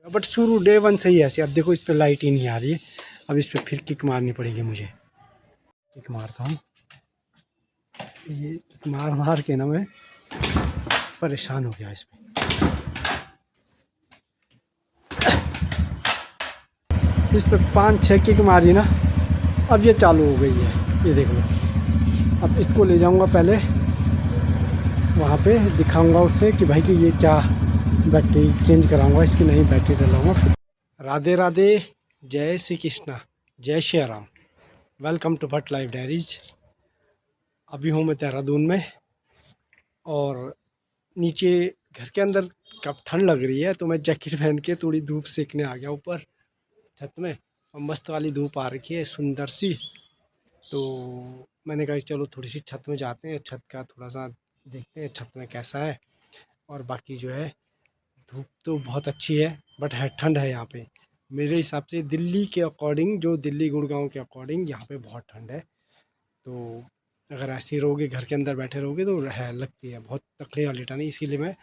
But शुरू day one से ही ऐसे। अब देखो इस पर लाइट ही नहीं आ रही है। अब इस पर फिर किक मारनी पड़ेगी मुझे। किक मारता हूँ। ये किक मार मार के ना मैं परेशान हो गया इस पर। इस पर 5-6 किक मारी ना, अब ये चालू हो गई है। ये देख लो। अब इसको ले जाऊंगा पहले वहाँ पे, दिखाऊंगा उससे कि भाई कि ये क्या बैटरी चेंज कराऊंगा इसकी, नहीं बैटरी डलाऊंगा फिर। राधे राधे, जय श्री कृष्णा, जय Shri Ram. Welcome to Bhatt life diaries. अभी हूँ मैं देहरादून में और नीचे घर के अंदर कब ठंड लग रही है तो मैं जैकेट पहन के थोड़ी धूप सेकने आ गया ऊपर छत में। और मस्त वाली धूप आ रखी है सुंदर सी। तो मैंने कहा चलो थोड़ी सी छत में जाते हैं, छत का थोड़ा सा देखते हैं छत में कैसा है। और बाकी जो है धूप तो बहुत अच्छी है बट है ठंड है यहाँ पे। मेरे हिसाब से दिल्ली के अकॉर्डिंग, जो दिल्ली गुड़गांव के अकॉर्डिंग यहाँ पे बहुत ठंड है। तो अगर ऐसे ही रहोगे घर के अंदर बैठे रहोगे तो है लगती है बहुत तकड़ी वाली ठंड। इसीलिए मैं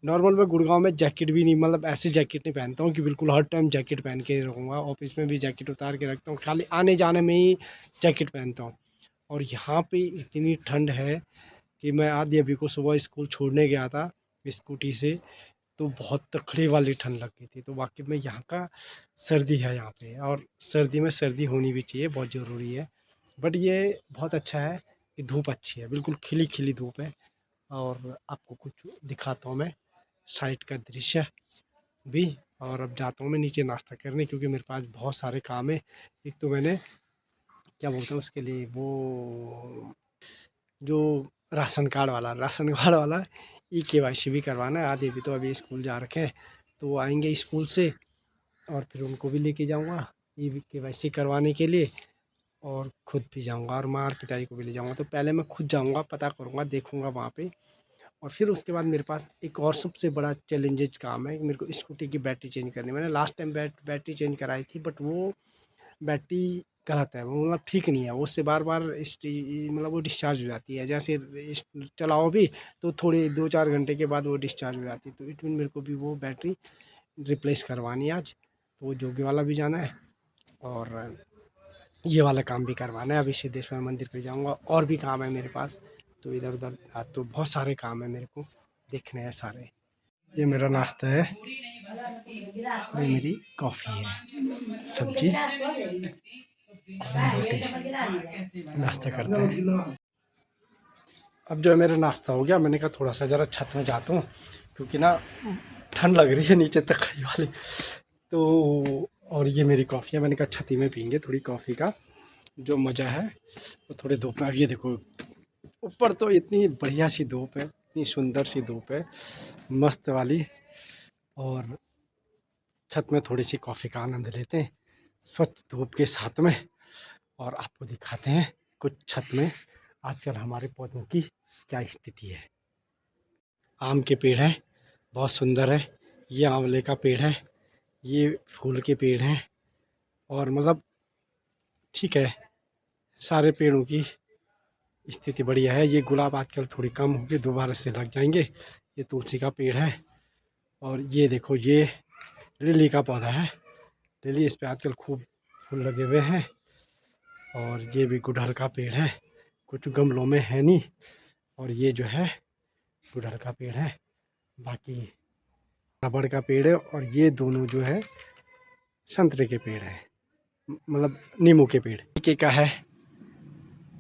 नॉर्मल में गुड़गांव में जैकेट भी नहीं, मतलब ऐसे जैकेट नहीं पहनता हूँ कि बिल्कुल हर टाइम जैकेट पहन के रहूँगा। ऑफिस में भी जैकेट उतार के रखता हूँ, खाली आने जाने में ही जैकेट पहनता हूँ। और यहाँ पे इतनी ठंड है कि मैं आधी अभी को सुबह स्कूल छोड़ने गया था स्कूटी से, तो बहुत तकड़ी वाली ठंड लग गई थी। तो वाकई में यहाँ का सर्दी है यहाँ पे, और सर्दी में सर्दी होनी भी चाहिए, बहुत ज़रूरी है। बट ये बहुत अच्छा है कि धूप अच्छी है, बिल्कुल खिली खिली धूप है। और आपको कुछ दिखाता हूँ मैं साइड का दृश्य भी। और अब जाता हूँ मैं नीचे नाश्ता करने, क्योंकि मेरे पास बहुत सारे काम है। एक तो मैंने क्या बोलते हैं उसके लिए, वो जो राशन कार्ड वाला ई-केवाईसी भी करवाना है। आधे भी तो अभी स्कूल जा रखे हैं, तो वो आएंगे स्कूल से और फिर उनको भी लेके जाऊंगा ई-केवाईसी करवाने के लिए। और खुद भी जाऊंगा और माँ और पिताजी को भी ले जाऊंगा। तो पहले मैं खुद जाऊंगा, पता करूंगा, देखूंगा वहाँ पे। और फिर उसके बाद मेरे पास एक और सबसे बड़ा चैलेंजेज काम है, मेरे को स्कूटी की बैटरी चेंज करनी। मैंने लास्ट टाइम बैटरी चेंज कराई थी बट वो बैटरी गलत है, वो मतलब ठीक नहीं है। वो उससे बार बार मतलब वो डिस्चार्ज हो जाती है। जैसे चलाओ भी तो थोड़े 2-4 घंटे के बाद वो डिस्चार्ज हो जाती है। तो इट मीन मेरे को भी वो बैटरी रिप्लेस करवानी है आज। तो वो जोगी वाला भी जाना है और ये वाला काम भी करवाना है। अभी सिद्धेश्वर मंदिर पे जाऊंगा, और भी काम है मेरे पास। तो इधर उधर आज तो बहुत सारे काम है मेरे को देखने हैं सारे। ये मेरा नाश्ता है, ये मेरी कॉफ़ी है, सब्जी और रोटी। नाश्ता करते हैं। अब जो है मेरा नाश्ता हो गया, मैंने कहा थोड़ा सा ज़रा छत में जाता हूँ, क्योंकि ना ठंड लग रही है नीचे तकड़ी वाली। तो और ये मेरी कॉफ़ी है, मैंने कहा छत ही में पीएंगे थोड़ी कॉफ़ी का जो मज़ा है वो थोड़े धूप में। अब ये देखो ऊपर तो इतनी बढ़िया सी धूप है, इतनी सुंदर सी धूप है, मस्त वाली। और छत में थोड़ी सी कॉफ़ी का आनंद लेते हैं स्वच्छ धूप के साथ में। और आपको दिखाते हैं कुछ छत में आजकल हमारे पौधों की क्या स्थिति है। आम के पेड़ हैं, बहुत सुंदर है। ये आंवले का पेड़ है, ये फूल के पेड़ हैं। और मतलब ठीक है, सारे पेड़ों की स्थिति बढ़िया है। ये गुलाब आजकल थोड़ी कम होगी, दोबारा से लग जाएंगे। ये तुलसी का पेड़ है। और ये देखो ये लिली का पौधा है, लिली, इस पे आजकल खूब फूल लगे हुए हैं। और ये भी गुड़हल का पेड़ है, कुछ गमलों में है नहीं। और ये जो है गुड़हल का पेड़ है, बाकी रबड़ का पेड़ है। और ये दोनों जो है संतरे के पेड़ है, मतलब नींबू के पेड़। के का है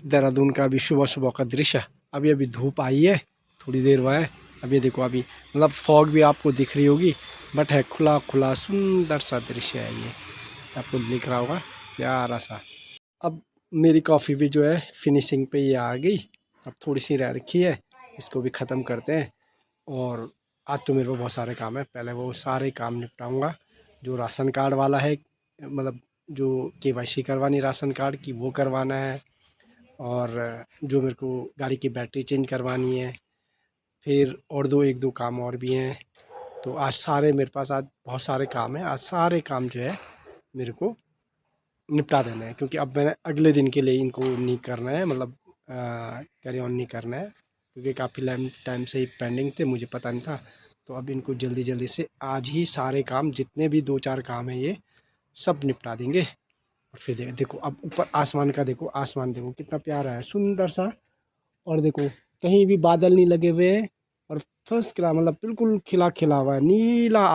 देहरादून का अभी सुबह सुबह का दृश्य। अभी अभी धूप आई है, थोड़ी देर हुआ है। अभी देखो अभी मतलब फॉग भी आपको दिख रही होगी, बट है खुला खुला सुंदर सा दृश्य है ये, आपको दिख रहा होगा प्यारा सा। अब मेरी कॉफ़ी भी जो है फिनिशिंग पे ये आ गई, अब थोड़ी सी रह रखी है, इसको भी ख़त्म करते हैं। और आज तो मेरे को बहुत सारे काम है, पहले वो सारे काम निपटाऊंगा। जो राशन कार्ड वाला है, मतलब जो केवाईसी करवानी राशन कार्ड की वो करवाना है। और जो मेरे को गाड़ी की बैटरी चेंज करवानी है। फिर और एक दो काम और भी हैं। तो आज सारे मेरे पास आज बहुत सारे काम हैं, आज सारे काम जो है मेरे को निपटा देना है। क्योंकि अब मैंने अगले दिन के लिए इनको नहीं करना है, मतलब कैरी ऑन नहीं करना है, क्योंकि काफ़ी टाइम से ही पेंडिंग थे, मुझे पता नहीं था। तो अब इनको जल्दी जल्दी से आज ही सारे काम, जितने भी 2-4 काम हैं ये सब निपटा देंगे। और फिर देखो अब ऊपर आसमान का देखो, आसमान देखो कितना प्यारा है, सुंदर सा। और देखो कहीं भी बादल नहीं लगे हुए हैं, और फर्स्ट क्लास मतलब बिल्कुल खिला खिला हुआ है, नीला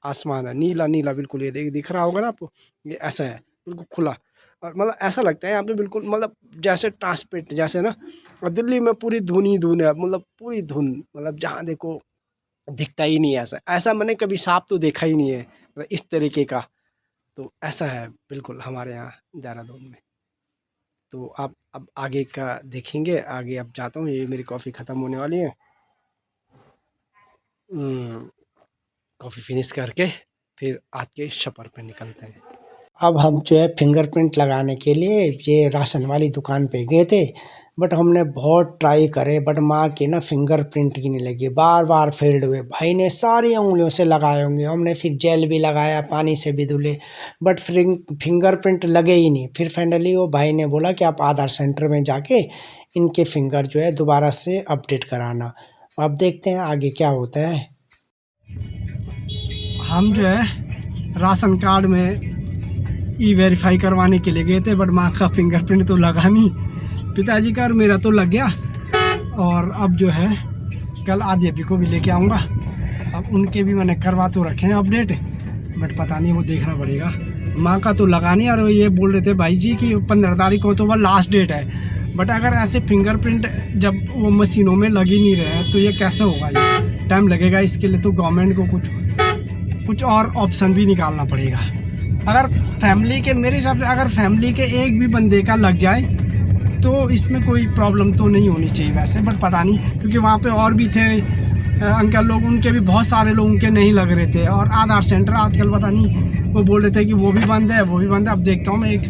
आसमान है, नीला नीला बिल्कुल। ये दिख रहा होगा ना आपको, ये ऐसा है बिल्कुल खुला। और मतलब ऐसा लगता है यहाँ पे बिल्कुल मतलब जैसे ट्रांसपेरेंट जैसे ना। और दिल्ली में पूरी धुन ही धुन है, मतलब पूरी धुन, मतलब जहाँ देखो दिखता ही नहीं है ऐसा। ऐसा मैंने कभी सांप तो देखा ही नहीं है, मतलब इस तरीके का। तो ऐसा है बिल्कुल हमारे यहाँ देहरादून में। तो आप अब आगे का देखेंगे, आगे अब जाता हूँ, ये मेरी कॉफ़ी ख़त्म होने वाली है। कॉफ़ी फिनिश करके फिर आज के सफ़र पे निकलते हैं। अब हम जो है फिंगरप्रिंट लगाने के लिए ये राशन वाली दुकान पे गए थे, बट हमने बहुत ट्राई करे, बट माँ की ना फिंगरप्रिंट की नहीं लगी, बार बार फेल्ड हुए। भाई ने सारी उंगलियों से लगाए होंगे, हमने फिर जेल भी लगाया, पानी से भी धुले, बट फिंगरप्रिंट लगे ही नहीं। फिर फाइनली वो भाई ने बोला कि आप आधार सेंटर में जाके इनके फिंगर जो है दोबारा से अपडेट कराना। अब देखते हैं आगे क्या होता है। हम जो है राशन कार्ड में वेरीफाई करवाने के लिए गए थे, बट माँ का फिंगरप्रिंट तो लगा नहीं, पिताजी का और मेरा तो लग गया। और अब जो है कल आदित्य को भी लेके आऊँगा। अब उनके भी मैंने करवा तो रखे हैं अपडेट, बट पता नहीं, वो देखना पड़ेगा। माँ का तो लगा नहीं, और ये बोल रहे थे भाई जी कि 15 तारीख को तो वह लास्ट डेट है। बट अगर ऐसे फिंगरप्रिंट जब वो मशीनों में लग ही नहीं रहे हैं तो ये कैसे होगा, ये टाइम लगेगा। इसके लिए तो गवर्नमेंट को कुछ और ऑप्शन भी निकालना पड़ेगा। अगर फैमिली के, मेरे हिसाब से अगर फैमिली के एक भी बंदे का लग जाए तो इसमें कोई प्रॉब्लम तो नहीं होनी चाहिए वैसे, बट पता नहीं, क्योंकि वहाँ पे और भी थे अंकल लोग, उनके भी बहुत सारे लोगों के नहीं लग रहे थे। और आधार सेंटर आजकल पता नहीं, वो बोल रहे थे कि वो भी बंद है, वो भी बंद है। अब देखता हूँ, मैं एक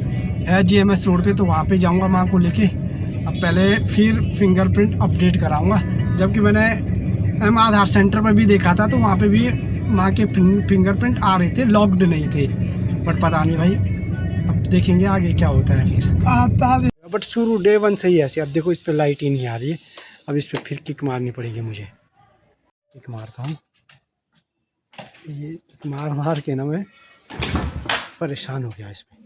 है GMS रोड पे, तो वहाँ पे जाऊँगा माँ को लेके। अब पहले फिर फिंगरप्रिंट अपडेट कराऊँगा, जबकि मैंने आधार सेंटर पर भी देखा था, तो वहाँ पे भी माँ के फिंगरप्रिंट आ रहे थे, लॉक्ड नहीं थे। बट पता नहीं भाई, अब देखेंगे आगे क्या होता है फिर आता है। बट शुरू डे 1 से ही ऐसे। अब देखो इस पर लाइट ही नहीं आ रही है, अब इस पर फिर किक मारनी पड़ेगी मुझे। किक मारता हूँ, ये किक मार मार के ना मैं परेशान हो गया इस पर।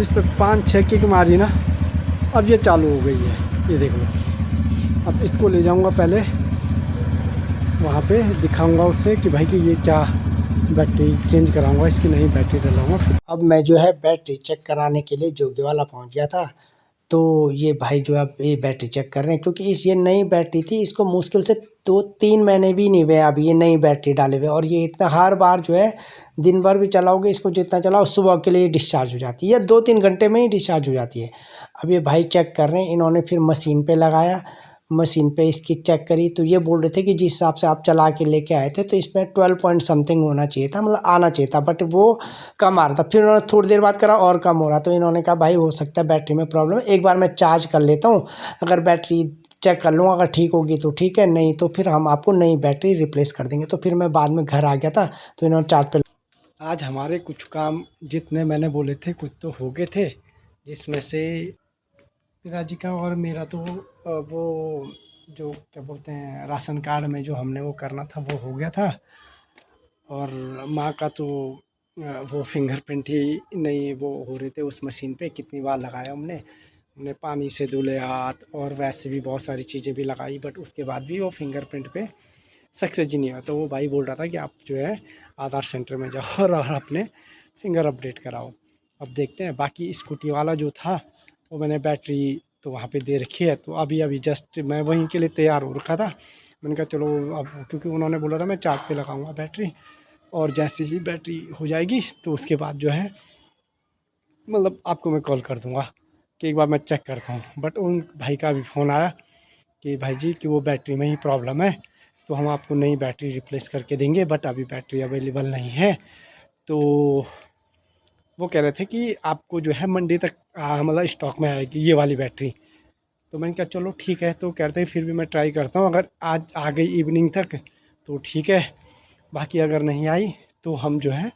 इस पर 5-6 किक मारी ना, अब ये चालू हो गई है, ये देख लो। अब इसको ले जाऊंगा पहले वहाँ पे, दिखाऊंगा उससे कि भाई कि ये क्या, बैटरी चेंज कराऊंगा इसकी, नहीं बैटरी डलाऊंगा फिर। अब मैं जो है बैटरी चेक कराने के लिए जोगीवाला पहुँच गया था। तो ये भाई जो है ये बैटरी चेक कर रहे हैं, क्योंकि ये नई बैटरी थी, इसको मुश्किल से 2-3 महीने भी नहीं हुए अभी ये नई बैटरी डाले हुए। और ये इतना हर बार जो है दिन भर भी चलाओगे इसको, जितना चलाओ सुबह के लिए डिस्चार्ज हो जाती है, या 2-3 घंटे में ही डिस्चार्ज हो जाती है। अब ये भाई चेक कर रहे हैं, इन्होंने फिर मशीन पे लगाया, मशीन पे इसकी चेक करी, तो ये बोल रहे थे कि जिस हिसाब से आप चला के लेके आए थे तो इसमें 12 पॉइंट समथिंग होना चाहिए था, मतलब आना चाहिए था, बट वो कम आ रहा था। फिर उन्होंने थोड़ी देर बाद करा और कम हो रहा, तो इन्होंने कहा भाई हो सकता है बैटरी में प्रॉब्लम है, एक बार मैं चार्ज कर लेता हूँ, अगर बैटरी चेक कर लूँगा, अगर ठीक होगी तो ठीक है, नहीं तो फिर हम आपको नई बैटरी रिप्लेस कर देंगे। तो फिर मैं बाद में घर आ गया था, तो इन्होंने चार्ज पे। आज हमारे कुछ काम जितने मैंने बोले थे कुछ तो हो गए थे, जिसमें से पिताजी का और मेरा तो वो जो क्या बोलते हैं राशन कार्ड में जो हमने वो करना था वो हो गया था। और माँ का तो वो फिंगरप्रिंट ही नहीं वो हो रहे थे उस मशीन पे, कितनी बार लगाया हमने पानी से धुले हाथ, और वैसे भी बहुत सारी चीज़ें भी लगाई, बट उसके बाद भी वो फिंगरप्रिंट पे सक्सेस ही नहीं हुआ। तो वो भाई बोल रहा था कि आप जो है आधार सेंटर में जाओ और अपने फिंगर अपडेट कराओ। अब देखते हैं। बाकी स्कूटी वाला जो था वो मैंने बैटरी तो वहाँ पे दे रखी है, तो अभी अभी जस्ट मैं वहीं के लिए तैयार हो रखा था। मैंने कहा चलो अब, क्योंकि उन्होंने बोला था मैं चार्ज पे लगाऊंगा बैटरी, और जैसे ही बैटरी हो जाएगी तो उसके बाद जो है मतलब आपको मैं कॉल कर दूंगा कि एक बार मैं चेक करता हूँ। बट उन भाई का भी फ़ोन आया कि भाई जी कि वो बैटरी में ही प्रॉब्लम है, तो हम आपको नई बैटरी रिप्लेस करके देंगे, बट अभी बैटरी अवेलेबल नहीं है। तो वो कह रहे थे कि आपको जो है मंडे तक मतलब स्टॉक में आएगी ये वाली बैटरी। तो मैंने कहा चलो ठीक है। तो कह रहे थे फिर भी मैं ट्राई करता हूँ, अगर आज आ गई इवनिंग तक तो ठीक है, बाकी अगर नहीं आई तो हम जो है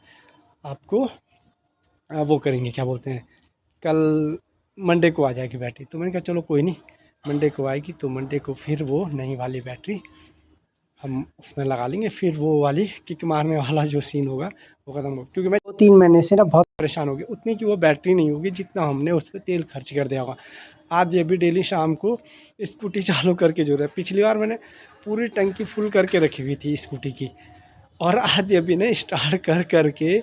आपको वो करेंगे, क्या बोलते हैं, कल मंडे को आ जाएगी बैटरी। तो मैंने कहा चलो कोई नहीं, मंडे को आएगी तो मंडे को फिर वो नई वाली बैटरी हम उसमें लगा लेंगे, फिर वो वाली किक मारने वाला जो सीन होगा वो ख़त्म होगा। क्योंकि मैं 2-3 महीने से ना बहुत परेशान हो गया, उतनी की वो बैटरी नहीं होगी जितना हमने उस पर तेल खर्च कर दिया होगा। आज ये भी डेली शाम को स्कूटी चालू करके जो है, पिछली बार मैंने पूरी टंकी फुल करके रखी हुई थी स्कूटी की, और आज ये भी ने स्टार्ट कर करके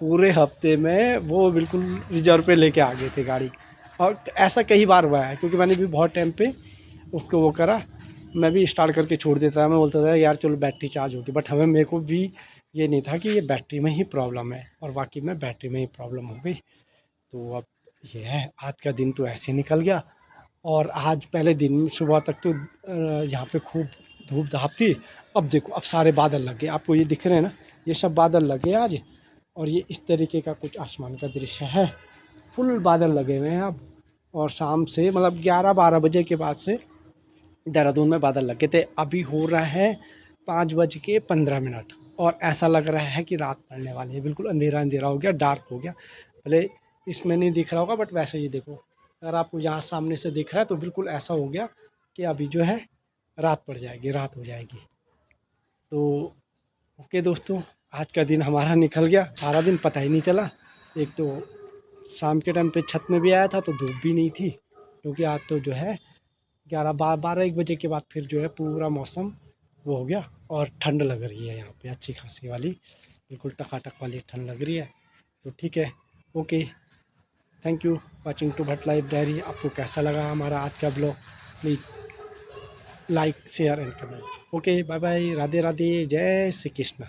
पूरे हफ्ते में वो बिल्कुल रिजर्व पे लेके आ गए थे गाड़ी। और ऐसा कई बार हुआ है, क्योंकि मैंने भी बहुत टाइम पे उसको वो करा, मैं भी स्टार्ट करके छोड़ देता था, मैं बोलता था यार चलो बैटरी चार्ज होगी, बट हमें मेरे को भी ये नहीं था कि ये बैटरी में ही प्रॉब्लम है, और वाकई में बैटरी में ही प्रॉब्लम हो गई। तो अब ये है, आज का दिन तो ऐसे निकल गया। और आज पहले दिन सुबह तक तो यहाँ पे खूब धूप धाप थी। अब देखो अब सारे बादल लग गए, आपको ये दिख रहे हैं ना, ये सब बादल लगे आज, और ये इस तरीके का कुछ आसमान का दृश्य है, फुल बादल लगे हुए हैं अब। और शाम से मतलब 11-12 बजे के बाद से देहरादून में बादल लगे थे। अभी हो रहा है 5:15, और ऐसा लग रहा है कि रात पड़ने वाली है, बिल्कुल अंधेरा अंधेरा हो गया, डार्क हो गया। भले इसमें नहीं दिख रहा होगा, बट वैसे ही देखो, अगर आपको यहाँ सामने से दिख रहा है तो बिल्कुल ऐसा हो गया कि अभी जो है रात पड़ जाएगी, रात हो जाएगी। तो ओके दोस्तों, आज का दिन हमारा निकल गया, सारा दिन पता ही नहीं चला। एक तो शाम के टाइम पे छत में भी आया था तो धूप भी नहीं थी, क्योंकि आज तो जो है 11-12-1 बजे के बाद फिर जो है पूरा मौसम वो हो गया, और ठंड लग रही है यहाँ पे अच्छी खासी वाली, बिल्कुल टकाटक वाली ठंड लग रही है। तो ठीक है, okay, thank you watching to Bhatt life diary. आपको कैसा लगा हमारा आज का blog, please like share and comment. Okay, bye bye, Radhe Radhe, जय श्री कृष्ण।